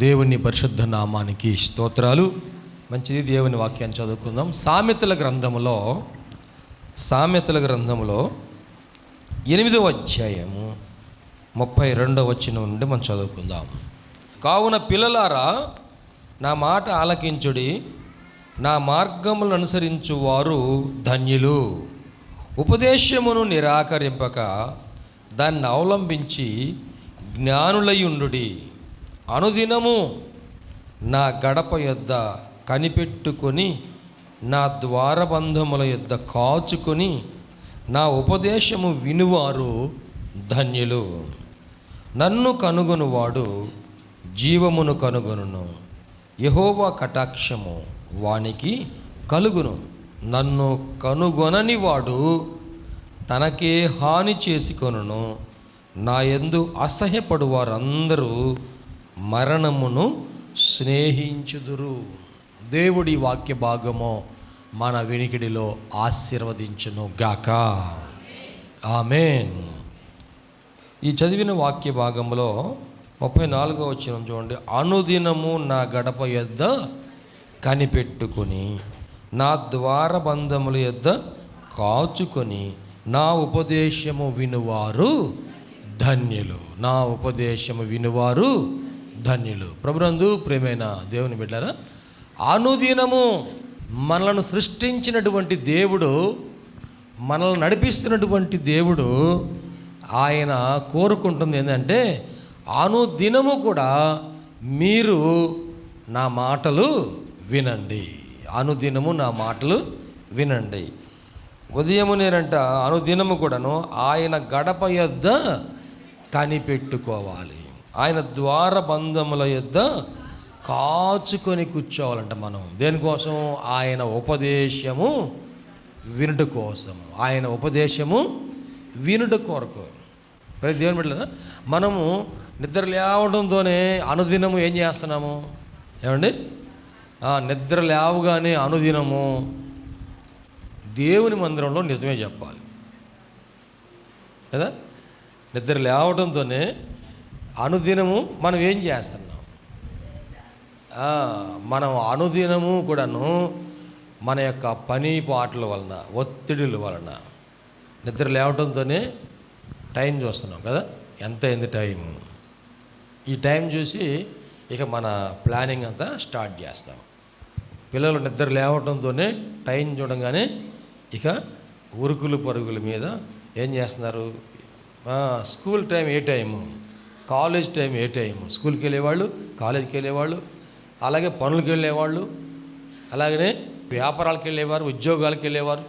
దేవుని పరిశుద్ధ నామానికి స్తోత్రాలు. మంచిది, దేవుని వాక్యాన్ని చదువుకుందాం. సామెతల గ్రంథములో 8వ అధ్యాయము 32వ వచనం నుండి మనం చదువుకుందాం. కావున పిల్లలారా, నా మాట ఆలకించుడి, నా మార్గములను అనుసరించు వారు ధన్యులు. ఉపదేశమును నిరాకరింపక దాన్ని అవలంబించి జ్ఞానులయుండుడి. అనుదినము నా గడప యొద్ద కనిపెట్టుకొని, నా ద్వారబంధముల యొద్ద కాచుకొని, నా ఉపదేశము వినువారు ధన్యులు. నన్ను కనుగొనువాడు జీవమును కనుగొనును, యెహోవా కటాక్షము వానికి కలుగును. నన్ను కనుగొనని వాడు తనకే హాని చేసుకొనును. నా యందు అసహ్యపడు వారందరూ మరణమును స్నేహించుదురు. దేవుడి వాక్య భాగము మన వినికిడిలో ఆశీర్వదించును గాక. ఆమేన్. ఈ చదివిన వాక్య భాగంలో 34వ వచనం చూడండి. అనుదినము నా గడప యొద్ద కనిపెట్టుకొని, నా ద్వారబంధముల యొద్ద కాచుకొని, నా ఉపదేశము వినువారు ధన్యులు. నా ఉపదేశము వినువారు ధన్యులు. ప్రభునందు ప్రియమైన దేవుని బిడ్డలారా, అనుదినము మనలను సృష్టించినటువంటి దేవుడు, మనల్ని నడిపిస్తున్నటువంటి దేవుడు, ఆయన కోరుకుంటుంది ఏంటంటే, అనుదినము కూడా మీరు నా మాటలు వినండి. అనుదినము నా మాటలు వినండి. ఉదయము నేనంట అనుదినము కూడాను ఆయన గడప యొద్ద కనిపెట్టుకోవాలి. ఆయన ద్వారబంధముల యొద్ద కాచుకొని కూర్చోవాలంట. మనం దేనికోసం? ఆయన ఉపదేశము వినుట కోసం. ఆయన ఉపదేశము వినుట కొరకు. ప్రతి దేవుని బిడ్డలారా, మనము నిద్ర లేవడంతోనే అనుదినము ఏం చేస్తున్నాము? ఏమండి? నిద్ర లేవగానే అనుదినము దేవుని మందిరంలో నిజమే చెప్పాలి కదా. నిద్ర లేవడంతోనే అనుదినము మనం ఏం చేస్తున్నాం? మనం అనుదినము కూడాను మన యొక్క పని పాటల వలన, ఒత్తిడిల వలన నిద్ర లేవడంతోనే టైం చూస్తున్నాం కదా. ఎంత అయింది టైం? ఈ టైం చూసి ఇక మన ప్లానింగ్ అంతా స్టార్ట్ చేస్తాం. పిల్లలు నిద్ర లేవడంతోనే టైం చూడంగానే ఇక ఉరుకులు పరుగుల మీద ఏం చేస్తున్నారు? స్కూల్ టైం ఏ టైము, కాలేజ్ టైం ఏ టైము, స్కూల్కి వెళ్ళేవాళ్ళు, కాలేజీకి వెళ్ళేవాళ్ళు, అలాగే పనులకు వెళ్ళేవాళ్ళు, అలాగనే వ్యాపారాలకు వెళ్ళేవారు, ఉద్యోగాలకు వెళ్ళేవారు,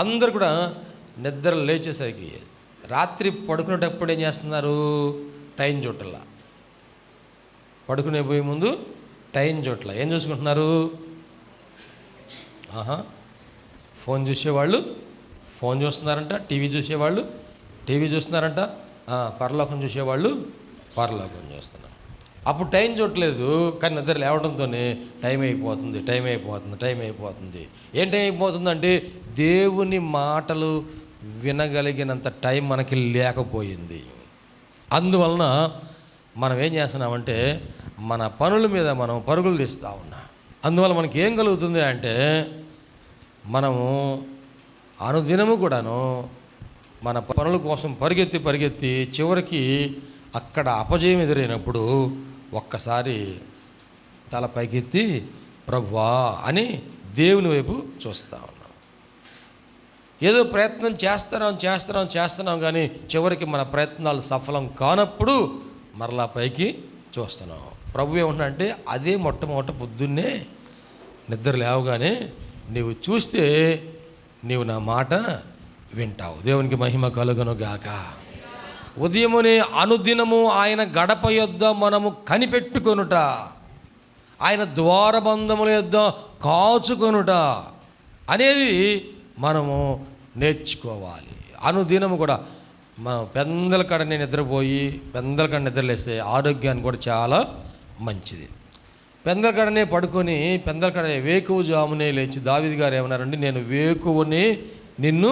అందరు కూడా నిద్ర లేచేసరికి రాత్రి పడుకునేటప్పుడు ఏం చేస్తున్నారు? టైం చూడట్లా. పడుకునే పోయే ముందు టైం చూడట్లా. ఏం చూసుకుంటున్నారు? ఫోన్ చూసేవాళ్ళు ఫోన్ చూస్తున్నారంట, టీవీ చూసేవాళ్ళు టీవీ చూస్తున్నారంట, పరలోకం చూసేవాళ్ళు పరలోకం చూస్తున్నారు. అప్పుడు టైం చూడట్లేదు, కానీ నిద్ర లేవడంతోనే టైం అయిపోతుంది. ఏం టైం అయిపోతుందంటే, దేవుని మాటలు వినగలిగినంత టైం మనకి లేకపోయింది. అందువలన మనం ఏం చేస్తున్నామంటే, మన పనుల మీద మనం పరుగులు తీస్తూ ఉన్నాం. అందువల్ల మనకి ఏం కలుగుతుంది అంటే, మనము అనుదినము కూడాను మన పనుల కోసం పరిగెత్తి చివరికి అక్కడ అపజయం ఎదురైనప్పుడు ఒక్కసారి తల పైకెత్తి ప్రభువా అని దేవుని వైపు చూస్తూ ఉన్నాం. ఏదో ప్రయత్నం చేస్తున్నాం కానీ చివరికి మన ప్రయత్నాలు సఫలం కానప్పుడు మరలా పైకి చూస్తున్నాం. ప్రభు ఏమంటున్నాడంటే, అదే మొట్టమొదట పొద్దున్నే నిద్ర లేవగానే నీవు చూస్తే నీవు నా మాట వింటావు. దేవునికి మహిమ కలుగును గాక. ఉదయమునే అనుదినము ఆయన గడప యొద్ద మనము కనిపెట్టుకొనుట, ఆయన ద్వారబంధముల యొద్ద కాచుకొనుట అనేది మనము నేర్చుకోవాలి. అనుదినము కూడా మనం పెందల కడనే నిద్రపోయి పెందల కడ నిద్రలేస్తే ఆరోగ్యానికి కూడా చాలా మంచిది. పెందల కడనే పడుకొని పెందల కడ వేకువ జామునే లేచి దావీదు గారు ఏమన్నారండి? నేను వేకువని నిన్ను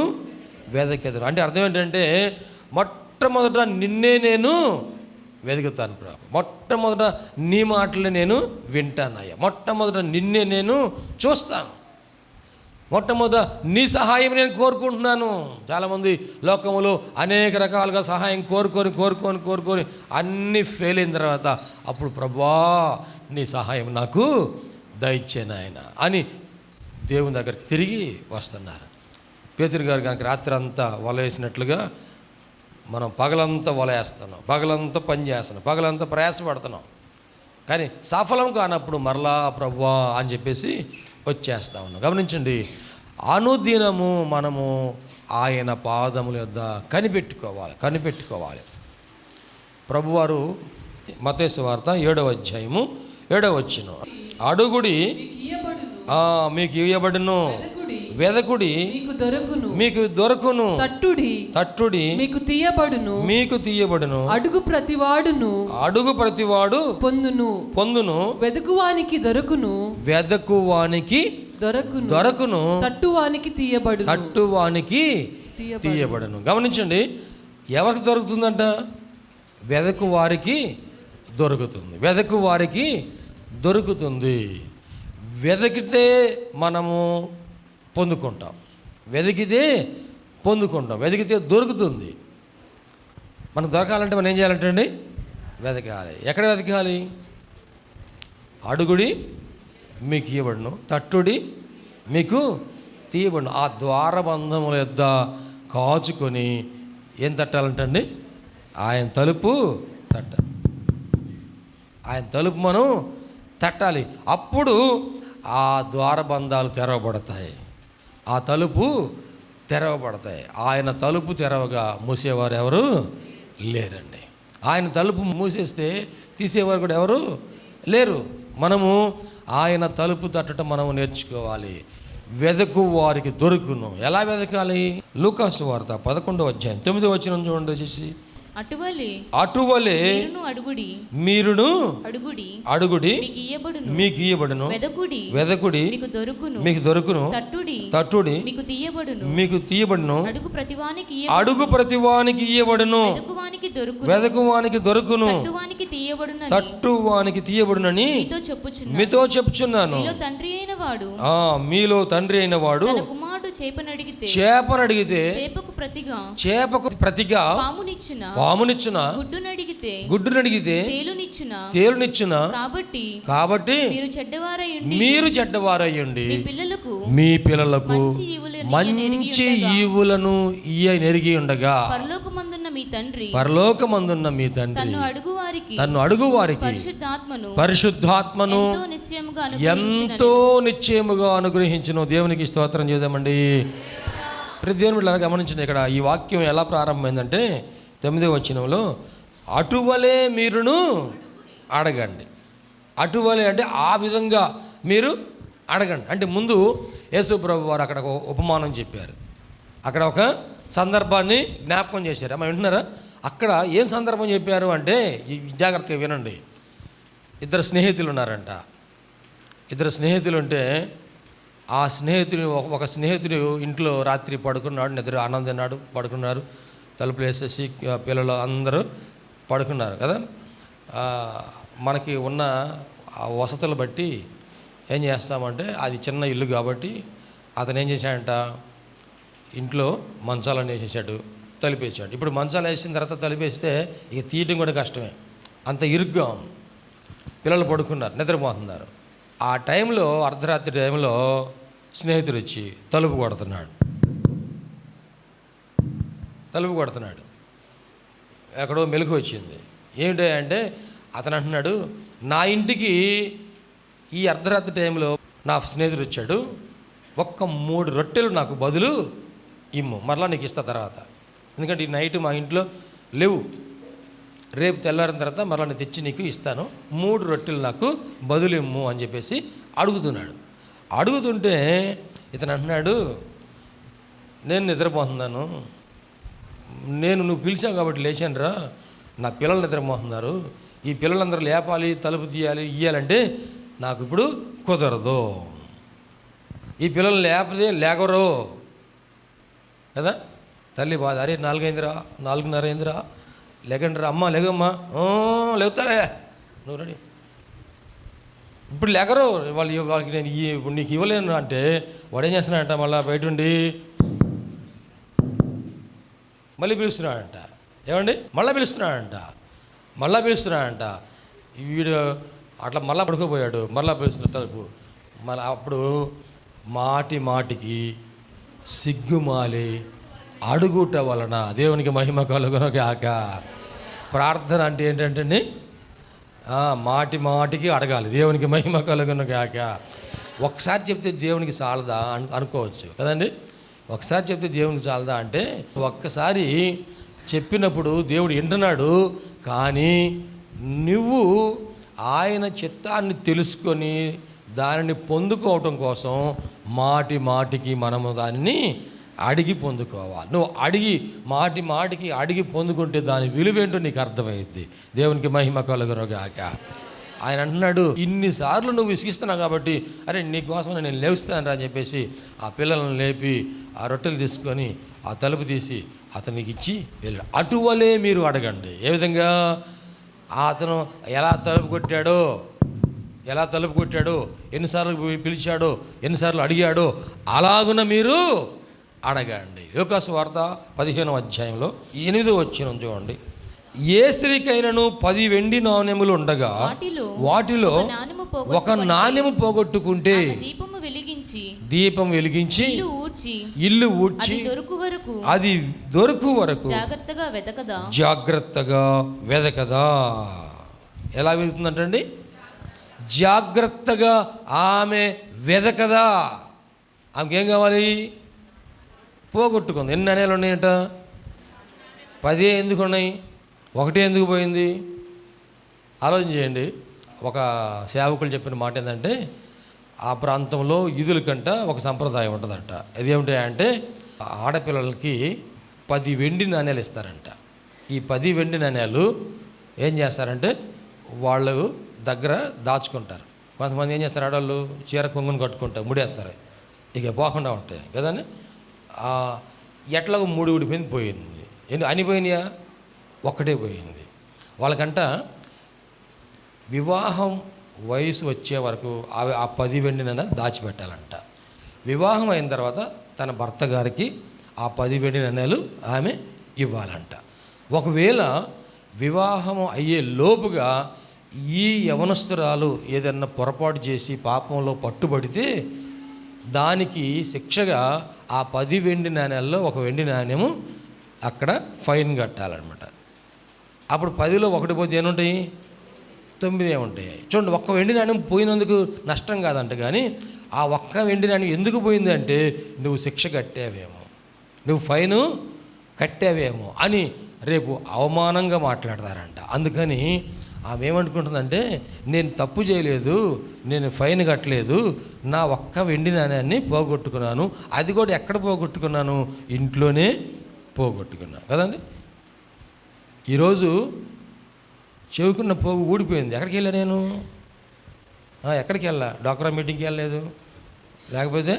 వెదకెదరు. అంటే అర్థం ఏంటంటే, మొట్టమొదట నిన్నే నేను వెతుకుతాను ప్రభు. మొట్టమొదట నీ మాటలు నేను వింటానయ్యా. మొట్టమొదట నిన్నే నేను చూస్తాను. మొట్టమొదట నీ సహాయం నేను కోరుకుంటున్నాను. చాలామంది లోకములో అనేక రకాలుగా సహాయం కోరుకొని అన్నీ ఫెయిల్ అయిన తర్వాత అప్పుడు ప్రభువా నీ సహాయం నాకు దయచేయను ఆయన అని దేవుని దగ్గరికి తిరిగి వస్తున్నారు. పేతురు గారు కనుక రాత్రి అంతా వల వేసినట్లుగా మనం పగలంతా వల వేస్తున్నాం, పగలంతా పని చేస్తున్నాం, పగలంతా ప్రయాసపడుతున్నాం, కానీ సఫలం కానప్పుడు మరలా ప్రభువా అని చెప్పేసి వచ్చేస్తా ఉన్నాం. గమనించండి, అనుదినము మనము ఆయన పాదముల యొద్ద కనిపెట్టుకోవాలి. ప్రభువారు మత్తయి సువార్త 7వ అధ్యాయము 7వ వచనం, అడుగుడి మీకు ఇయ్యబడును, వెదకుడి మీకు దొరకును, తట్టుడి మీకు తీయబడును, అడుగు ప్రతివాడు పొందును, వెదకువానికి దొరకును, తట్టువానికి తీయబడును. గమనించండి, ఎవరికి దొరుకుతుందంట? వెదకు వారికి దొరుకుతుంది. వెతికితే మనము పొందుకుంటాం, వెతికితే దొరుకుతుంది. మనకు దొరకాలంటే మనం ఏం చేయాలంటే అండి, వెతకాలి. ఎక్కడ వెతకాలి? అడుగుడి మీకు ఇవ్వబడును, తట్టుడి మీకు తీయబడును. ఆ ద్వారబంధముల యొద్ద కాచుకొని ఏం తట్టాలంటండి? ఆయన తలుపు తట్టాలి. ఆయన తలుపు మనం తట్టాలి. అప్పుడు ఆ ద్వారబంధాలు తెరవబడతాయి, ఆ తలుపు తెరవబడతాయి. ఆయన తలుపు తెరవగా మూసేవారు ఎవరు లేరండి. ఆయన తలుపు మూసేస్తే తీసేవారు కూడా ఎవరు లేరు. మనము ఆయన తలుపు తట్టడం మనము నేర్చుకోవాలి. వెదకు వారికి దొరుకును. ఎలా వెతకాలి? లూకాసు వార్త 11వ అధ్యాయం 9వ వచనం చూడండి. వచ్చేసి అటువలే మీరును అడుగుడి మీకు ఇయ్యబడును, వెదకుడి మీకు దొరుకును, తట్టుడి మీకు తీయబడును, అడుగు ప్రతివానికి ఇయ్యబడును, వెదకువానికి దొరుకును, తట్టువానికి తీయబడునని మీతో చెప్పుచున్నాను. మీలో తండ్రి అయిన వాడు చేపనడిగితే చేపకు ప్రతిగా పామునిచ్చున, గుడ్డునడిగితే తేలునిచ్చున. కాబట్టి మీరు చెడ్డవారయ్యండి మీ పిల్లలకు మంచి ఈవులను ఇయ్యనెరిగి ఉండగా పరలోకమందున్న మీ తండ్రి తన్ను అడుగువారికి పరిశుద్ధాత్మను ఎంతో నిశ్చయముగా అనుగ్రహించును. దేవునికి స్తోత్రం చేద్దామండి. ప్రతి దేవుని బిడ్డలారా గమనించండి, ఇక్కడ ఈ వాక్యం ఎలా ప్రారంభమైందంటే 9వ వచనంలో అటువలే మీరును అడగండి. అటువలే అంటే ఆ విధంగా మీరు అడగండి. అంటే ముందు యేసు ప్రభు వారు అక్కడ ఒక ఉపమానం చెప్పారు, అక్కడ ఒక సందర్భాన్ని జ్ఞాపకం చేశారు. అమ్మ వింటున్నారా? అక్కడ ఏం సందర్భం చెప్పారు అంటే జాగ్రత్తగా వినండి. ఇద్దరు స్నేహితులు ఉన్నారంట. ఇద్దరు స్నేహితులు ఉంటే ఆ ఒక స్నేహితుడు ఇంట్లో రాత్రి పడుకున్నాడు, నిద్ర ఆనందన్నాడు, పడుకున్నారు. తలుపులు వేసేసి పిల్లలు అందరూ పడుకున్నారు కదా. మనకి ఉన్న వసతులు బట్టి ఏం చేస్తామంటే, అది చిన్న ఇల్లు కాబట్టి అతను ఏం చేశాడంట, ఇంట్లో మంచాలను వేసేసాడు, తలుపేసాడు. ఇప్పుడు మంచాలు వేసిన తర్వాత తలుపేస్తే ఇక తీయటం కూడా కష్టమే, అంత ఇరుగ్గా ఉంది. పిల్లలు పడుకున్నారు, నిద్రపోతున్నారు. ఆ టైంలో అర్ధరాత్రి టైంలో స్నేహితుడు వచ్చి తలుపు కొడుతున్నాడు. ఎక్కడో మెలకు వచ్చింది. ఏమిటి అంటే అతను అంటున్నాడు, నా ఇంటికి ఈ అర్ధరాత్రి టైంలో నా స్నేహితుడు వచ్చాడు, ఒక్క 3 రొట్టెలు నాకు బదులు ఇమ్ము, మరలా నీకు ఇస్తా తర్వాత, ఎందుకంటే ఈ నైట్ మా ఇంట్లో లేవు, రేపు తెల్లారిన తర్వాత మరలా నేను తెచ్చి నీకు ఇస్తాను, 3 రొట్టెలు నాకు బదులు ఇమ్ము అని చెప్పేసి అడుగుతున్నాడు. అడుగుతుంటే ఇతను అంటున్నాడు, నేను నిద్రపోతున్నాను, నువ్వు పిలిచావు కాబట్టి లేచాను రా, నా పిల్లలు నిద్రపోతున్నారు, ఈ పిల్లలందరూ లేపాలి, తలుపు తీయాలి, ఇయ్యాలంటే నాకు ఇప్పుడు కుదరదు, ఈ పిల్లలు లేకపోతే లేకరు కదా. తల్లి బాధ, అరే 4 అయిందిరా, 4:30 అయిందిరా, లేకండి అమ్మ లేగమ్మా, లేవుతాలే, నువ్వు రెడీ. ఇప్పుడు లేకరు వాళ్ళకి నేను ఇప్పుడు నీకు ఇవ్వలేను అంటే వాడు ఏం చేస్తున్నాడంట, మళ్ళీ బయట ఉండి మళ్ళీ పిలుస్తున్నాడంట. ఏమండి, మళ్ళీ పిలుస్తున్నాడంట. వీడు అట్లా మళ్ళీ పడుకోపోయాడు, మళ్ళీ పిలుస్తున్న తలుపు. మళ్ళీ అప్పుడు మాటికి సిగ్గుమాలి అడుగుట వలన దేవునికి మహిమ కలుగును గాక. ప్రార్థన అంటే ఏంటంటే మాటికి అడగాలి, దేవునికి మహిమ కలుగును గాక. ఒకసారి చెప్తే దేవునికి చాలదా అనుకోవచ్చు కదండి. ఒకసారి చెప్తే దేవునికి చాలదా అంటే, ఒక్కసారి చెప్పినప్పుడు దేవుడు వింటున్నాడు. కానీ నువ్వు ఆయన చిత్తాన్ని తెలుసుకొని దానిని పొందుకోవటం కోసం మాటికి మనము దానిని అడిగి పొందుకోవాలి. నువ్వు మాటికి అడిగి పొందుకుంటే దాని విలువేంటో నీకు అర్థమైద్ది. దేవునికి మహిమ కలుగును గాక. ఆయన అంటున్నాడు, ఇన్నిసార్లు నువ్వు విసిగిస్తున్నావు కాబట్టి అరే నీకోసం నేను లేవుస్తాను అని చెప్పేసి ఆ పిల్లలను లేపి ఆ రొట్టెలు తీసుకొని ఆ తలుపు తీసి అతనికి ఇచ్చి వెళ్ళాడు. అటువలే మీరు అడగండి. ఏ విధంగా? అతను ఎలా తలుపు కొట్టాడో, ఎన్నిసార్లు పిలిచాడో, ఎన్నిసార్లు అడిగాడో అలాగున మీరు అడగండి. యోహాను వార్త 15వ అధ్యాయంలో 8వ వచనం చూడండి. ఏ స్త్రీకైనను 10 వెండి నాణెములు ఉండగా వాటిలో ఒక నాణెము పోగొట్టుకుంటే దీపం వెలిగించి ఇల్లు ఊడ్చి అది దొరుకు వరకు జాగ్రత్తగా వెదకదా. ఎలా వెళ్తుందంటండి? జాగ్రత్తగా ఆమె వెదకదా. ఆమెకేం కావాలి? పోగొట్టుకుంది. ఎన్ని నాణ్యాలు ఉన్నాయంట? 10 ఎందుకు ఉన్నాయి? 1 ఎందుకు పోయింది? ఆలోచన చేయండి. ఒక సేవకులు చెప్పిన మాట ఏంటంటే, ఆ ప్రాంతంలో ఈదుల కంట ఒక సంప్రదాయం ఉంటుందంట. అదేమిటంటే ఆడపిల్లలకి 10 వెండి నాణ్యాలు ఇస్తారంట. ఈ 10 వెండి నాణ్యాలు ఏం చేస్తారంటే వాళ్ళు దగ్గర దాచుకుంటారు. కొంతమంది ఏం చేస్తారు, ఆడవాళ్ళు చీర కొంగుని కట్టుకుంటారు, ముడేస్తారు, ఇక పోకుండా ఉంటాయి కదండి. ఎట్లాగో 3 ఊడిపోయింది, పోయింది. అన్ని పోయినాయా? 1 పోయింది. వాళ్ళకంట వివాహం వయసు వచ్చే వరకు ఆ 10 వెండి నాణ్యాలు దాచిపెట్టాలంట. వివాహం అయిన తర్వాత తన భర్త గారికి ఆ 10 వెండి నాణ్యాలు ఆమె ఇవ్వాలంట. ఒకవేళ వివాహం అయ్యే లోపుగా ఈ యవనస్తురాలు ఏదన్నా పొరపాటు చేసి పాపంలో పట్టుబడితే దానికి శిక్షగా ఆ 10 వెండి నాణ్యాల్లో 1 వెండి నాణ్యము అక్కడ ఫైన్ కట్టాలన్నమాట. అప్పుడు 10లో 1 పోతే ఏముంటాయి? 9 ఉంటాయి. చూడండి, 1 వెండి నాణ్యం పోయినందుకు నష్టం కాదంట. కానీ ఆ 1 వెండి నాణ్యం ఎందుకు పోయింది అంటే నువ్వు శిక్ష కట్టావేమో, నువ్వు ఫైను కట్టావేమో అని రేపు అవమానంగా మాట్లాడతారంట. అందుకని ఆమె ఏమనుకుంటుందంటే, నేను తప్పు చేయలేదు, నేను ఫైన్ కట్టలేదు, నా 1 వెండి నాణ్యాన్ని పోగొట్టుకున్నాను. అది కూడా ఎక్కడ పోగొట్టుకున్నాను? ఇంట్లోనే పోగొట్టుకున్నాను కదండి. ఈరోజు చెవుకున్న పోగు ఊడిపోయింది. ఎక్కడికి వెళ్ళా నేను? ఎక్కడికి వెళ్ళా? డాక్టర్ మీటింగ్కి వెళ్ళలేదు, లేకపోతే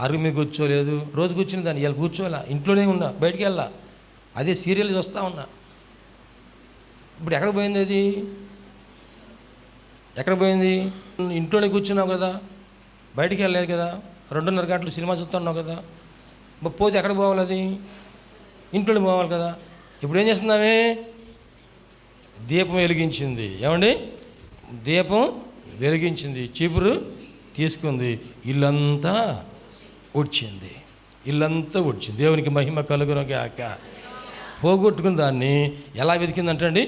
అరుగు మీద కూర్చోలేదు. రోజు కూర్చుని దాన్ని ఇలా కూర్చోవాలా, ఇంట్లోనే ఉన్నా, బయటికి వెళ్ళా, అదే సీరియల్ చూస్తూ ఉన్నా. ఇప్పుడు ఎక్కడ పోయింది? అది ఎక్కడ పోయింది? ఇంట్లోనే కూర్చున్నావు కదా, బయటికి వెళ్ళలేదు కదా, 2:30 గంటలు సినిమా చూస్తున్నావు కదా, పోతే ఎక్కడ పోవాలి? అది ఇంట్లోనే పోవాలి కదా. ఇప్పుడు ఏం చేస్తున్నామే? దీపం వెలిగించింది. ఏమండి? దీపం వెలిగించింది, చీపురు తీసుకుంది, ఇల్లంతా ఊడ్చింది. దేవునికి మహిమ కలుగును గాక. పోగొట్టుకున్న దాన్ని ఎలా వెతికిందంటండి?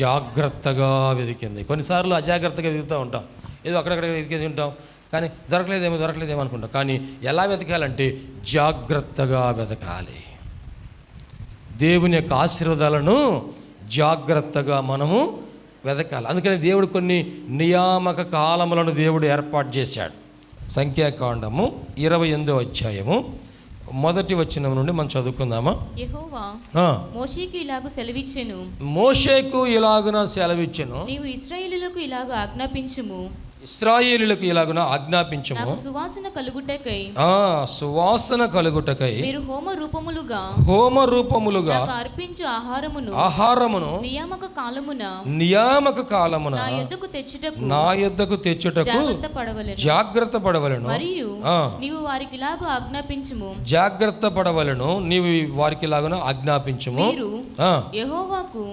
జాగ్రత్తగా వెతికింది. కొన్నిసార్లు అజాగ్రత్తగా వెతుకుతూ ఉంటాం, ఏదో అక్కడక్కడ వెతికేది ఉంటాం, కానీ దొరకలేదేమో అనుకుంటాం. కానీ ఎలా వెతకాలంటే జాగ్రత్తగా వెతకాలి. దేవుని యొక్క ఆశీర్వాదాలను జాగ్రత్తగా మనము వెతకాలి. అందుకని దేవుడు కొన్ని నియామక కాలములను దేవుడు ఏర్పాటు చేశాడు. సంఖ్యాకాండము 28వ అధ్యాయము 1వ వచనం నుండి మనం చదువుకుందామా? యెహోవా మోషేకు ఇలాగున సెలవిచ్చెను, నీవు ఇశ్రాయేలీయులకు ఇలాగ ఆజ్ఞాపించుము, ఇశ్రాయేలులకు ఇలాగున ఆజ్ఞాపించము, నాకు సువాసన కలుగుటకై సువాసన కలుగుటకై మీరు హోమ రూపములుగా నాకు అర్పించు ఆహారమును నియామక కాలమున నా యొద్దకు తెచ్చుటకు జాగ్రత్త పడవలెను. మరియు నీవు వారికి ఇలాగు ఆజ్ఞాపించుము, జాగ్రత్త పడవలెను, నీవు వారికి ఇలాగున ఆజ్ఞాపించుము. యెహోవాకు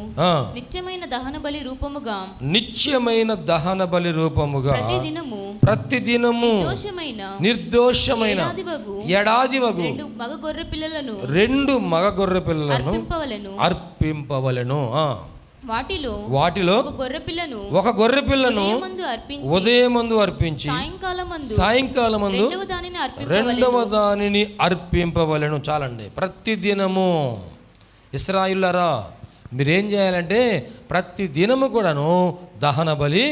నిత్యమైన దహన బలి రూపముగా ప్రతిదినము నిర్దోషమైన ఏడాదివగు 2 మగ గొర్రె పిల్లలను అర్పింపవలెను. వాటిలో ఒక గొర్రె పిల్లను ఉదయమందు అర్పించి సాయంకాలమందు రెండవ దానిని అర్పింపవలెను. చాలండి. ప్రతిదినము ఇశ్రాయేలులారా మీరేం చేయాలంటే ప్రతి దినము కూడాను దహన బలి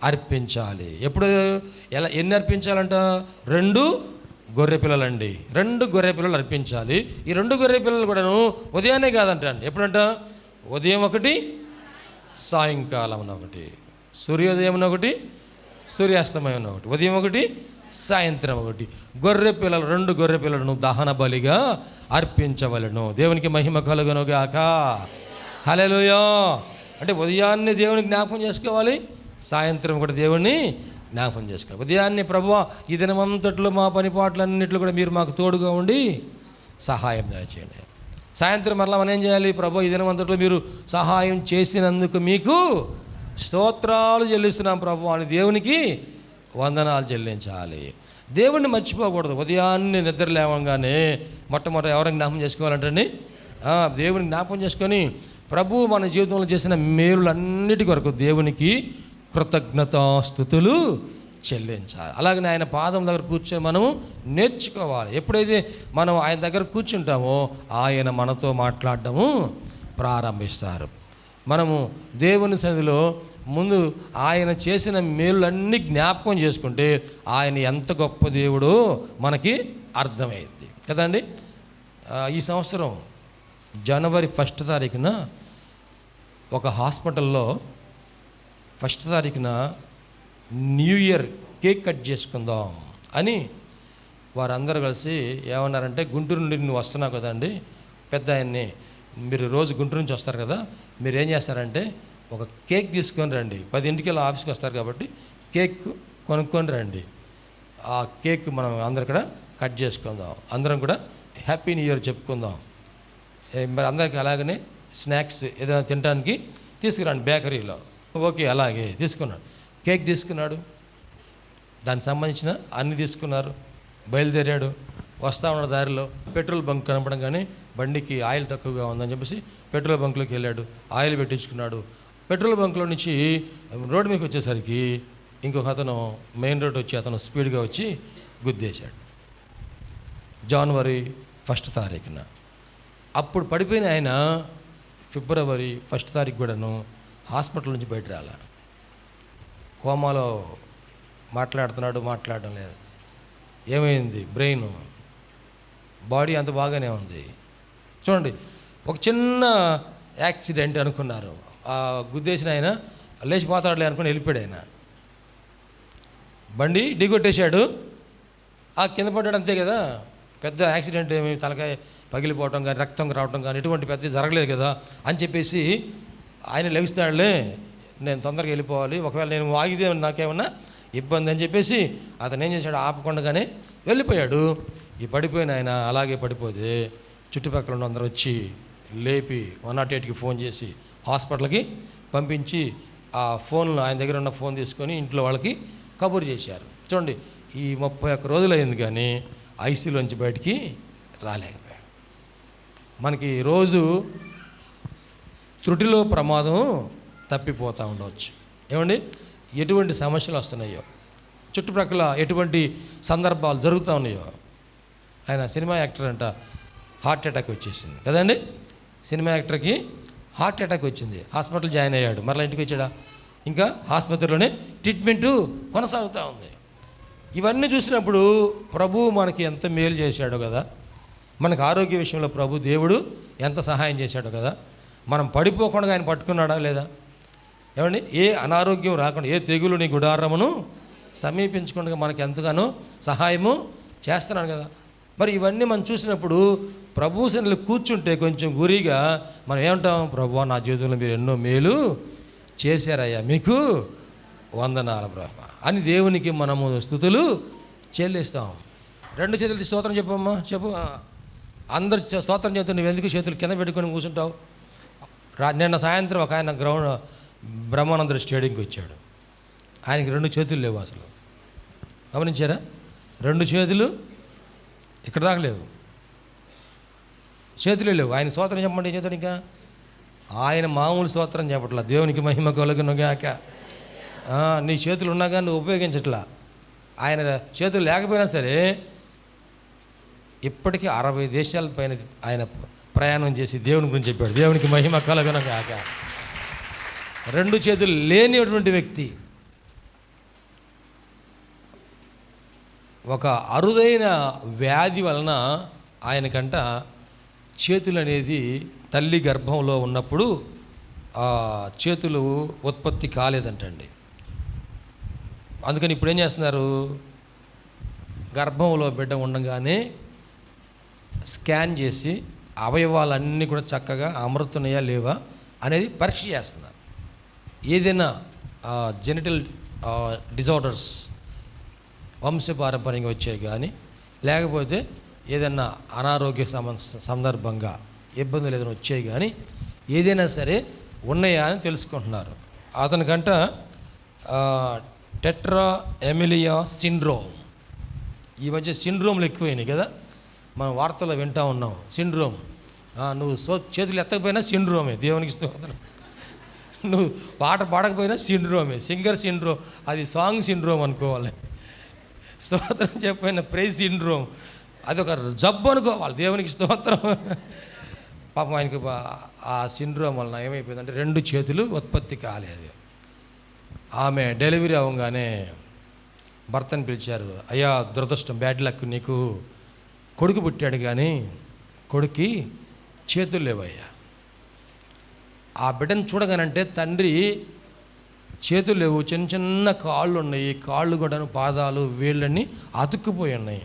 అర్పించాలి. ఎప్పుడు ఎన్ని అర్పించాలంట? 2 గొర్రె పిల్లలండి. 2 గొర్రె పిల్లలు అర్పించాలి. ఈ 2 గొర్రె పిల్లలు కూడాను ఉదయాన్నే కాదంట అండి. ఎప్పుడంట? ఉదయం ఒకటి, సాయంకాలం ఒకటి, సూర్యోదయం ఒకటి, సూర్యాస్తమయం ఒకటి, ఉదయం ఒకటి, సాయంత్రం ఒకటి. గొర్రె పిల్లలు 2 గొర్రె పిల్లలను దహన బలిగా అర్పించవలను. దేవునికి మహిమ కలుగునుగాక. హల్లెలూయా. అంటే ఉదయాన్నే దేవుని జ్ఞాపకం చేసుకోవాలి, సాయంత్రం కూడా దేవుణ్ణి జ్ఞాపకం చేసుకోవాలి. ఉదయాన్నే ప్రభువా ఈ దినమంతట్లో మా పనిపాట్లన్నింటిలో కూడా మీరు మాకు తోడుగా ఉండి సహాయం దయచేయండి. సాయంత్రం మరలా మనం ఏం చేయాలి? ప్రభువా ఈ దినమంతట్లో మీరు సహాయం చేసినందుకు మీకు స్తోత్రాలు చెల్లిస్తున్నాం ప్రభువా అని దేవునికి వందనాలు చెల్లించాలి. దేవుణ్ణి మర్చిపోకూడదు. ఉదయాన్నే నిద్ర లేవగానే మొట్టమొదటి ఎవరైనా జ్ఞాపకం చేసుకోవాలంటండి? దేవుని జ్ఞాపకం చేసుకొని ప్రభువు మన జీవితంలో చేసిన మేలులన్నిటి కొరకు దేవునికి కృతజ్ఞతాస్తుతులు చెల్లించాలి. అలాగనే ఆయన పాదం దగ్గర కూర్చొని మనము నేర్చుకోవాలి. ఎప్పుడైతే మనం ఆయన దగ్గర కూర్చుంటామో ఆయన మనతో మాట్లాడటము ప్రారంభిస్తారు. మనము దేవుని సన్నిధిలో ముందు ఆయన చేసిన మేలులన్నీ జ్ఞాపకం చేసుకుంటే ఆయన ఎంత గొప్ప దేవుడో మనకి అర్థమైంది కదండి. ఈ సంవత్సరం జనవరి 1 తారీఖున ఒక హాస్పిటల్లో 1 తారీఖున న్యూ ఇయర్ కేక్ కట్ చేసుకుందాం అని వారందరూ కలిసి ఏమన్నారంటే, గుంటూరు నుండి నువ్వు వస్తున్నావు కదండి పెద్ద ఆయన్ని, మీరు రోజు గుంటూరు నుంచి వస్తారు కదా, మీరు ఏం చేస్తారంటే ఒక కేక్ తీసుకొని రండి. 10 ఆఫీస్కి వస్తారు కాబట్టి కేక్ కొనుక్కొని రండి. ఆ కేక్ మనం అందరు కూడా కట్ చేసుకుందాం, అందరం కూడా హ్యాపీ న్యూ ఇయర్ చెప్పుకుందాం. మరి అందరికీ అలాగనే స్నాక్స్ ఏదైనా తినడానికి తీసుకురండి బేకరీలో. ఓకే, అలాగే తీసుకున్నాడు. కేక్ తీసుకున్నాడు, దానికి సంబంధించిన అన్నీ తీసుకున్నారు. బయలుదేరాడు. వస్తూ ఉన్న దారిలో పెట్రోల్ బంక్ కనపడంగానే బండికి ఆయిల్ తక్కువగా ఉందని చెప్పేసి పెట్రోల్ బంక్లోకి వెళ్ళాడు. ఆయిల్ పెట్టించుకున్నాడు. పెట్రోల్ బంక్లో నుంచి రోడ్డు మీదకి వచ్చేసరికి ఇంకొక అతను మెయిన్ రోడ్ వచ్చి అతను స్పీడ్గా వచ్చి గుద్దేశాడు. జనవరి 1 తారీఖున. అప్పుడు పడిపోయిన ఆయన ఫిబ్రవరి 1 తారీఖు కూడాను హాస్పిటల్ నుంచి బయట రాలా. కోమాలో మాట్లాడడం లేదు. ఏమైంది? బ్రెయిన్, బాడీ అంత బాగానే ఉంది. చూడండి, ఒక చిన్న యాక్సిడెంట్ అనుకున్నారు. ఆ గుద్దేసిన ఆయన లేచిపోతాడులే అనుకుని వెళ్ళిపోయాడు. ఆయన బండి ఢీకొట్టేశాడు, ఆ కింద పడ్డాడు, అంతే కదా. పెద్ద యాక్సిడెంట్ ఏమి తలకాయ పగిలిపోవటం కానీ రక్తం రావటం కానీ ఎటువంటి పెద్ద జరగలేదు కదా అని చెప్పేసి ఆయన లెగుస్తాడులే, నేను తొందరగా వెళ్ళిపోవాలి, ఒకవేళ నేను ఆగితే నాకేమన్నా ఇబ్బంది అని చెప్పేసి అతను ఏం చేశాడు, ఆపకుండానే వెళ్ళిపోయాడు. ఈ పడిపోయిన ఆయన అలాగే పడిపోతే చుట్టుపక్కల ఉన్న అందరూ వచ్చి లేపి 108కి ఫోన్ చేసి హాస్పిటల్కి పంపించి ఆ ఫోన్లో ఆయన దగ్గర ఉన్న ఫోన్ తీసుకొని ఇంట్లో వాళ్ళకి కబురు చేశారు. చూడండి, ఈ 31 రోజులు అయింది కానీ ఐసీలోంచి బయటికి రాలేకపోయాడు. మనకి రోజు త్రుటిలో ప్రమాదం తప్పిపోతూ ఉండవచ్చు. ఏమండి, ఎటువంటి సమస్యలు వస్తున్నాయో, చుట్టుప్రక్కల ఎటువంటి సందర్భాలు జరుగుతూ ఉన్నాయో. ఆయన సినిమా యాక్టర్ అంట, హార్ట్ అటాక్ వచ్చేసింది కదండి. సినిమా యాక్టర్కి హార్ట్ అటాక్ వచ్చింది, హాస్పిటల్ జాయిన్ అయ్యాడు, మరలా ఇంటికి వచ్చాడా, ఇంకా ఆసుపత్రిలోనే ట్రీట్మెంటు కొనసాగుతూ ఉంది. ఇవన్నీ చూసినప్పుడు ప్రభు మనకి ఎంత మేలు చేశాడో కదా, మనకు ఆరోగ్య విషయంలో ప్రభు దేవుడు ఎంత సహాయం చేశాడో కదా. మనం పడిపోకుండా ఆయన పట్టుకున్నాడా లేదా? ఏమండి, ఏ అనారోగ్యం రాకుండా, ఏ తెగులు నీ గుడారమును సమీపించకుండా మనకు ఎంతగానో సహాయము చేస్తున్నాడు కదా. మరి ఇవన్నీ మనం చూసినప్పుడు ప్రభు సన్నిధిలో కూర్చుంటే కొంచెం గురిగా మనం ఏమంటాం, ప్రభువా నా జీవితంలో మీరు ఎన్నో మేలు చేశారయ్యా, మీకు వందనాలు ప్రభు అని దేవునికి మనము స్తుతులు చెల్లిస్తాం. రెండు చేతులకి స్తోత్రం చెప్పమ్మా, చెప్పు. అందరు స్తోత్రం చెప్తే నువ్వు ఎందుకు చేతులు కింద పెట్టుకొని కూర్చుంటావు? నిన్న సాయంత్రం ఒక ఆయన బ్రహ్మానంద స్టేడియంకి వచ్చాడు. ఆయనకి రెండు చేతులు లేవు, అసలు గమనించారా? రెండు చేతులు ఇక్కడ దాకా లేవు, చేతులే లేవు. ఆయన స్తోత్రం చెప్పమంటే ఏం చేస్తాడు? ఇంకా ఆయన మామూలు స్తోత్రం చెప్పట్లా, దేవునికి మహిమ కలుగునుగాక. నీ చేతులు ఉన్నాగా నువ్వు ఉపయోగించట్లా. ఆయన చేతులు లేకపోయినా సరే ఇప్పటికీ 60 దేశాల పైన ఆయన ప్రయాణం చేసి దేవుని గురించి చెప్పాడు. దేవునికి మహిమ కలుగునుగాక. రెండు చేతులు లేనిటువంటి వ్యక్తి, ఒక అరుదైన వ్యాధి వలన ఆయనకంట చేతులు అనేది తల్లి గర్భంలో ఉన్నప్పుడు చేతులు ఉత్పత్తి కాలేదంటండి. అందుకని ఇప్పుడు ఏం చేస్తున్నారు, గర్భంలో బిడ్డ ఉండగానే స్కాన్ చేసి అవయవాలన్నీ కూడా చక్కగా అమరుతున్నాయా లేవా అనేది పరీక్ష చేస్తున్నారు. ఏదైనా జెనిటల్ డిజార్డర్స్ వంశపారంపర్యంగా వచ్చాయి కానీ, లేకపోతే ఏదైనా అనారోగ్య సందర్భంగా ఇబ్బందులు ఏదైనా వచ్చాయి కానీ, ఏదైనా సరే ఉన్నాయా అని తెలుసుకుంటున్నారు. అతనికంట టెట్రా ఎమిలియా సిండ్రోమ్, ఈ మధ్య సిండ్రోమ్లు ఎక్కువైనాయి కదా, మనం వార్తల్లో వింటూ ఉన్నాం. సిండ్రోమ్, నువ్వు చేతులు ఎత్తకపోయినా సిండ్రోమే, దేవునికి స్తోత్రం. నువ్వు పాట పాడకపోయినా సిండ్రోమే, సింగర్ సిండ్రోమ్, అది సాంగ్ సిండ్రోమ్ అనుకోవాలి. స్తోత్రం చెప్పిన ప్రైజ్ సిండ్రోమ్, అది ఒక జబ్బు అనుకోవాలి. దేవునికి స్తోత్రం. పాపం ఆయనకి ఆ సిండ్రోమ్ వలన ఏమైపోయిందంటే రెండు చేతులు ఉత్పత్తి కాలేదు. ఆమె డెలివరీ అవ్వగానే భర్తను పిలిచారు. అయ్యా దురదృష్టం, బ్యాడ్ లక్, నీకు కొడుకు పుట్టాడు కానీ కొడుక్కి చేతులు లేవయ్యా. ఆ బిడ్డను చూడగానంటే తండ్రి చేతులు లేవు, చిన్న చిన్న కాళ్ళు ఉన్నాయి, కాళ్ళు కూడాను పాదాలు వేళ్ళన్నీ అతుక్కుపోయి ఉన్నాయి.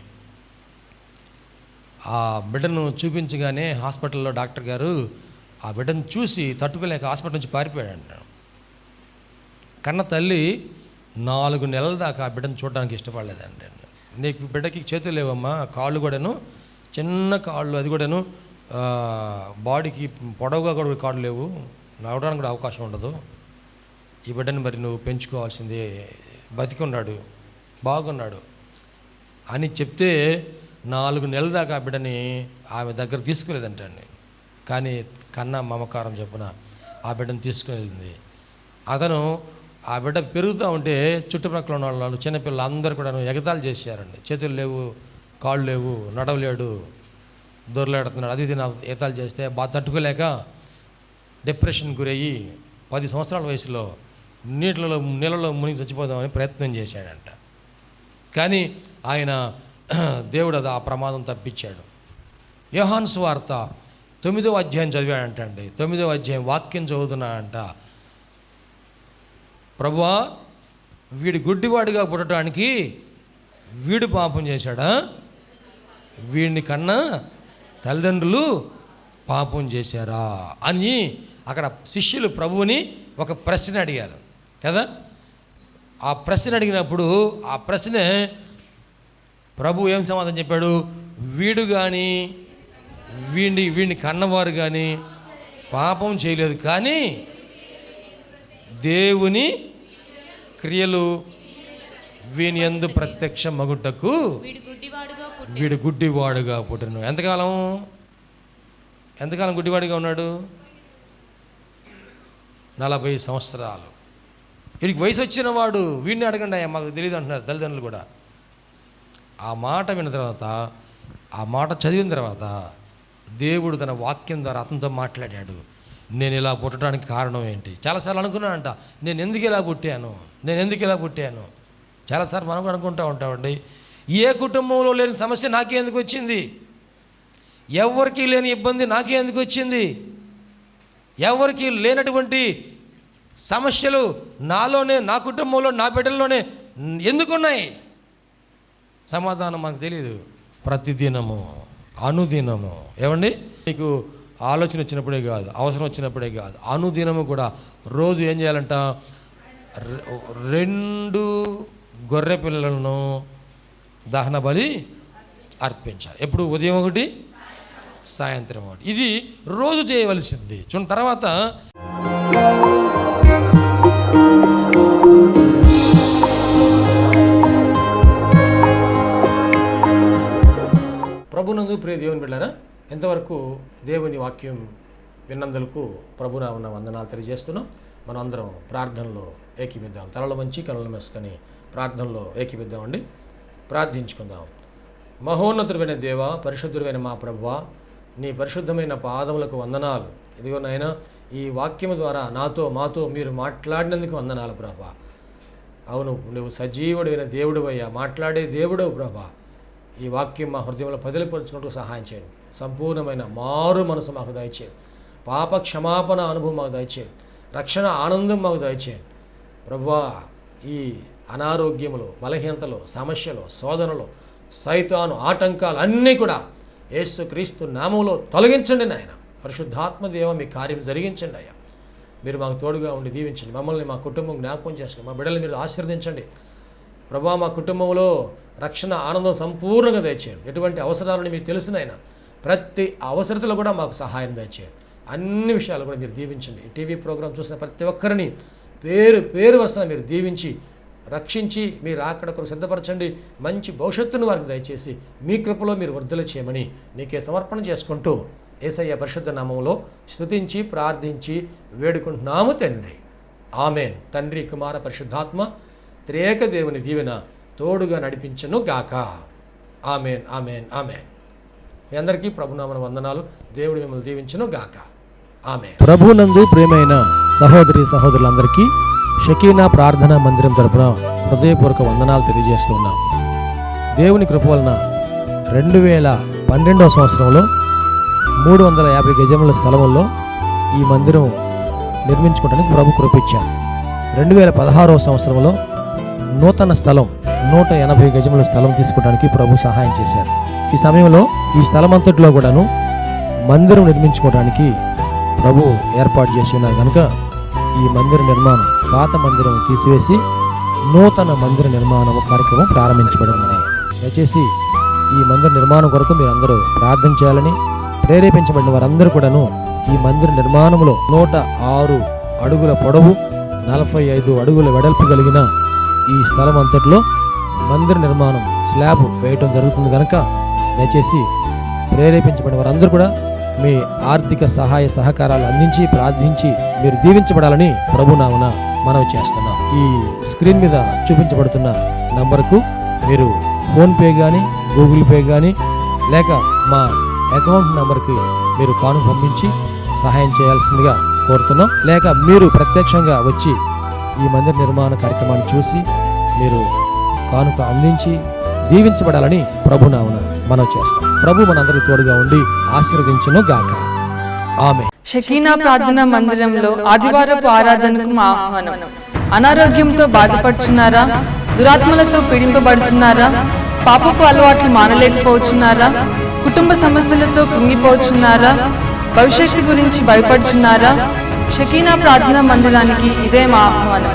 ఆ బిడ్డను చూపించగానే హాస్పిటల్లో డాక్టర్ గారు ఆ బిడ్డను చూసి తట్టుకోలేక హాస్పిటల్ నుంచి పారిపోయాడంట. కన్న తల్లి 4 నెలల దాకా ఆ బిడ్డను చూడడానికి ఇష్టపడలేదండి. నీకు బిడ్డకి చేతులు లేవమ్మా, కాళ్ళు కూడాను చిన్న కాళ్ళు, అది కూడాను బాడీకి పొడవుగా కూడా కాళ్ళు లేవు, నడవడానికి కూడా అవకాశం ఉండదు. ఈ బిడ్డను మరి నువ్వు పెంచుకోవాల్సిందే, బతికున్నాడు, బాగున్నాడు అని చెప్తే 4 నెలల దాకా ఆ బిడ్డని ఆమె దగ్గర తీసుకునేదంటండి. కానీ కన్నా మమకారం చొప్పున ఆ బిడ్డను తీసుకుని వెళ్ళింది. అతను ఆ బిడ్డ పెరుగుతూ ఉంటే చుట్టుపక్కల ఉన్న వాళ్ళు, చిన్నపిల్లలు అందరూ కూడా ఎగతాళి చేశారండి. చేతులు లేవు, కాళ్ళు లేవు, నడవలేడు, దొరలాడుతున్నాడు, అది ఇది ఎగతాళి చేస్తే బాగా తట్టుకోలేక డిప్రెషన్ గురయ్యి 10 సంవత్సరాల వయసులో నీళ్ళలో మునిగి చచ్చిపోదామని ప్రయత్నం చేశాడంట. కానీ ఆయన దేవుడు అది ఆ ప్రమాదం తప్పించాడు. యోహాను సువార్త 9వ అధ్యాయం చదివాడంట అండి. 9వ అధ్యాయం వాక్యం చదువుతున్నా అంట. ప్రభువా, వీడి గుడ్డివాడిగా పుట్టడానికి వీడు పాపం చేశాడా, వీడిని కన్నా తల్లిదండ్రులు పాపం చేశారా అని అక్కడ శిష్యులు ప్రభువుని ఒక ప్రశ్న అడిగారు కదా. ఆ ప్రశ్న అడిగినప్పుడు ఆ ప్రశ్నే ప్రభు ఏం సమాధానం చెప్పాడు, వీడు కానీ వీడిని కన్నవారు కానీ పాపం చేయలేదు, కానీ దేవుని క్రియలు వీని యందు ప్రత్యక్ష మగుటకు వీడు గుడ్డివాడుగా పుట్టను. ఎంతకాలం గుడ్డివాడిగా ఉన్నాడు? 40 సంవత్సరాలు. వీడికి వయసు వచ్చిన వాడు, వీడిని అడగండి అయ్యా మాకు తెలియదు అంటున్నారు తల్లిదండ్రులు కూడా. ఆ మాట విన్న తర్వాత, ఆ మాట చదివిన తర్వాత దేవుడు తన వాక్యం ద్వారా అతనితో మాట్లాడాడు. నేను ఇలా పుట్టడానికి కారణం ఏంటి? చాలాసార్లు అనుకున్నానంట, నేను ఎందుకు ఇలా పుట్టాను. చాలాసార్లు మనం అనుకుంటూ ఉంటామండి, ఏ కుటుంబంలో లేని సమస్య నాకే ఎందుకు వచ్చింది, ఎవరికి లేని ఇబ్బంది నాకే ఎందుకు వచ్చింది, ఎవరికి లేనటువంటి సమస్యలు నాలోనే, నా కుటుంబంలో, నా బిడ్డల్లోనే ఎందుకున్నాయి? సమాధానం మనకు తెలియదు. ప్రతిదినము, అనుదినము. ఏమండి, మీకు ఆలోచన వచ్చినప్పుడే కాదు, అవసరం వచ్చినప్పుడే కాదు, అనుదినము కూడా రోజు ఏం చేయాలంట? 2 గొర్రె పిల్లలను దహన బలి అర్పించాలి. ఎప్పుడు? ఉదయం ఒకటి, సాయంత్రం ఒకటి. ఇది రోజు చేయవలసింది. చూడండి, తర్వాత ప్రభునందు ప్రియ దేవుని బిడ్డలారా, ఇంతవరకు దేవుని వాక్యం విన్నందులకు ప్రభునామమున వందనాలు తెలియజేస్తున్నాం. మనం అందరం ప్రార్థనలో ఏకీపిద్దాం. తలలు వంచి కనులు మూసుకొని ప్రార్థనలో ఏకీపిద్దామండి. ప్రార్థించుకుందాం. మహోన్నతుడైన దేవ, పరిశుద్ధుడైన మా ప్రభువా, నీ పరిశుద్ధమైన పాదములకు వందనాలు. ఇదిగో నాయనా, ఈ వాక్యము ద్వారా మాతో మీరు మాట్లాడినందుకు వందనాలు ప్రభువా. అవును, నువ్వు సజీవుడైన దేవుడివయ్యా, మాట్లాడే దేవుడవు ప్రభువా. ఈ వాక్యం మా హృదయంలో పదిలిపరుచుకుంటూ సహాయం చేయండి. సంపూర్ణమైన మారు మనసు మాకు దయచేయండి. పాప క్షమాపణ అనుభవం మాకు దయచేయండి. రక్షణ ఆనందం మాకు దయచేయండి ప్రభువా. ఈ అనారోగ్యములు, బలహీనతలు, సమస్యలు, శోధనలు, సైతాను ఆటంకాలు అన్నీ కూడా యేసుక్రీస్తు నామములో తొలగించండి నాయన. పరిశుద్ధాత్మ దేవ, మీ కార్యం జరిగించండి అయ్యా. మీరు మాకు తోడుగా ఉండి దీవించండి. మమ్మల్ని, మా కుటుంబం జ్ఞాపకం చేసుకోండి. మా బిడ్డల్ని మీరు ఆశీర్వదించండి ప్రభువా. మా కుటుంబంలో రక్షణ ఆనందం సంపూర్ణంగా దయచేయండి. ఎటువంటి అవసరాలని మీకు తెలుసునైనా ప్రతి అవసరతలో కూడా మాకు సహాయం దయచేయండి. అన్ని విషయాలు కూడా మీరు దీవించండి. ఈ టీవీ ప్రోగ్రాం చూసిన ప్రతి ఒక్కరిని పేరు వరుసన మీరు దీవించి రక్షించి మీరు అక్కడ కొరకు సిద్ధపరచండి. మంచి భవిష్యత్తును వారికి దయచేసి మీ కృపలో మీరు వర్ధలు చేయమని నీకే సమర్పణ చేసుకుంటూ యేసయ్య పరిశుద్ధ నామములో స్తుతించి ప్రార్థించి వేడుకుంటున్నాము తండ్రి. ఆమెన్. తండ్రి, కుమార, పరిశుద్ధాత్మ త్రియేక దేవుని దీవెన తోడుగా నడిపించను గాక. Amen, amen, amen. మీ అందరికీ ప్రభునామన వందనాలు. దేవుడు మిమ్మల్ని దీవించను గాక. ఆమెన్. ప్రభునందు ప్రియమైన సహోదరి సహోదరులందరికీ షకీనా ప్రార్థనా మందిరం తరపున హృదయపూర్వక వందనాలు తెలియజేస్తున్నాం. దేవుని కృప వలన 2012వ సంవత్సరంలో 350 గజముల స్థలంలో ఈ మందిరం నిర్మించుకోవడానికి ప్రభు కృపించారు. 2016వ సంవత్సరంలో నూతన స్థలం 180 గజముల స్థలం తీసుకోవడానికి ప్రభు సహాయం చేశారు. ఈ సమయంలో ఈ స్థలం అంతట్లో కూడాను మందిరం నిర్మించుకోవడానికి ప్రభు ఏర్పాటు చేసి ఉన్నారు కనుక ఈ మందిర నిర్మాణం, పాత మందిరం తీసివేసి నూతన మందిర నిర్మాణం కార్యక్రమం ప్రారంభించబడిందని. దయచేసి ఈ మందిర నిర్మాణం కొరకు మీరు అందరూ ప్రార్థన చేయాలని, ప్రేరేపించబడిన వారందరూ కూడాను ఈ మందిర నిర్మాణంలో 106 అడుగుల పొడవు, 45 అడుగుల వెడల్పు కలిగిన ఈ స్థలం అంతట్లో మందిర నిర్మాణం స్లాబ్ వేయటం జరుగుతుంది కనుక దయచేసి ప్రేరేపించబడిన వారందరూ కూడా మీ ఆర్థిక సహాయ సహకారాలు అందించి ప్రార్థించి మీరు దీవించబడాలని ప్రభునామమున మనవి చేస్తున్నాం. ఈ స్క్రీన్ మీద చూపించబడుతున్న నంబర్కు మీరు ఫోన్పే కానీ, గూగుల్ పే కానీ, లేక మా అకౌంట్ నెంబర్కి మీరు కానుక పంపించి సహాయం చేయాల్సిందిగా కోరుతున్నాం. లేక మీరు ప్రత్యక్షంగా వచ్చి ఈ మందిర నిర్మాణ కార్యక్రమాన్ని చూసి మీరు కానుక అందించి దీవించబడాలని ప్రభునామమున మనవి చేస్తాం. ప్రభు మనందరికీ తోడుగా ఉండి ఆశీర్వదించును గాక. ఆమేన్. షకీనా ప్రార్థనా మందిరంలో ఆదివారపు ఆరాధనకు మా ఆహ్వానం. అనారోగ్యంతో బాధపడుచున్నారా? దురాత్మలతో పీడింపబడుచున్నారా? పాపపు అలవాట్లు మానలేకపోతున్నారా? కుటుంబ సమస్యలతో కృంగిపోతున్నారా? భవిష్యత్తు గురించి భయపడుచున్నారా? షకీనా ప్రార్థనా మందిరానికి ఇదే మా ఆహ్వానం.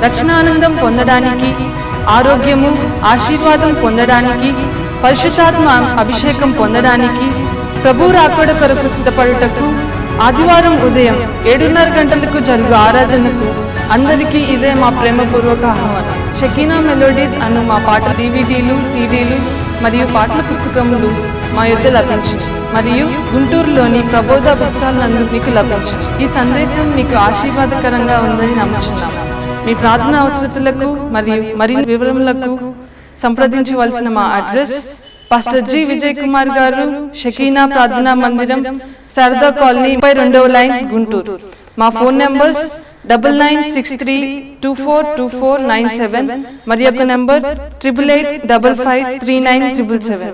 రక్షణానందం పొందడానికి, ఆరోగ్యము, ఆశీర్వాదం పొందడానికి, పరిశుద్ధాత్మ అభిషేకం పొందడానికి, ప్రభు రాకడ కొరకు సిద్ధపడుటకు ఆదివారం ఉదయం 7:30 గంటలకు జరుగు ఆరాధనకు అందరికీ ఇదే మా ప్రేమపూర్వక ఆహ్వానం. షకీనా మెలోడీస్ అను మా పాట DVDలు, CDలు మరియు పాటల పుస్తకములు మా యొద్ద లభించును మరియు గుంటూరులోని ప్రబోధ బుక్ స్టాల్ నందు మీకు లభించును. ఈ సందేశం మీకు ఆశీర్వాదకరంగా ఉందని నమ్ముచున్నాం. మీ ప్రార్థన అవసరతలకు మరియు మరిన్ని వివరములకు సంప్రదించవలసిన మా address pastor G. Vijay Kumar గారు, షకీనా ప్రార్థనా మందిరం, శారదా కాలనీ, 32వ లైన్, గుంటూరు. మా ఫోన్ నంబర్స్ 9963242497 మరియు ఒక నంబర్ 8885539777.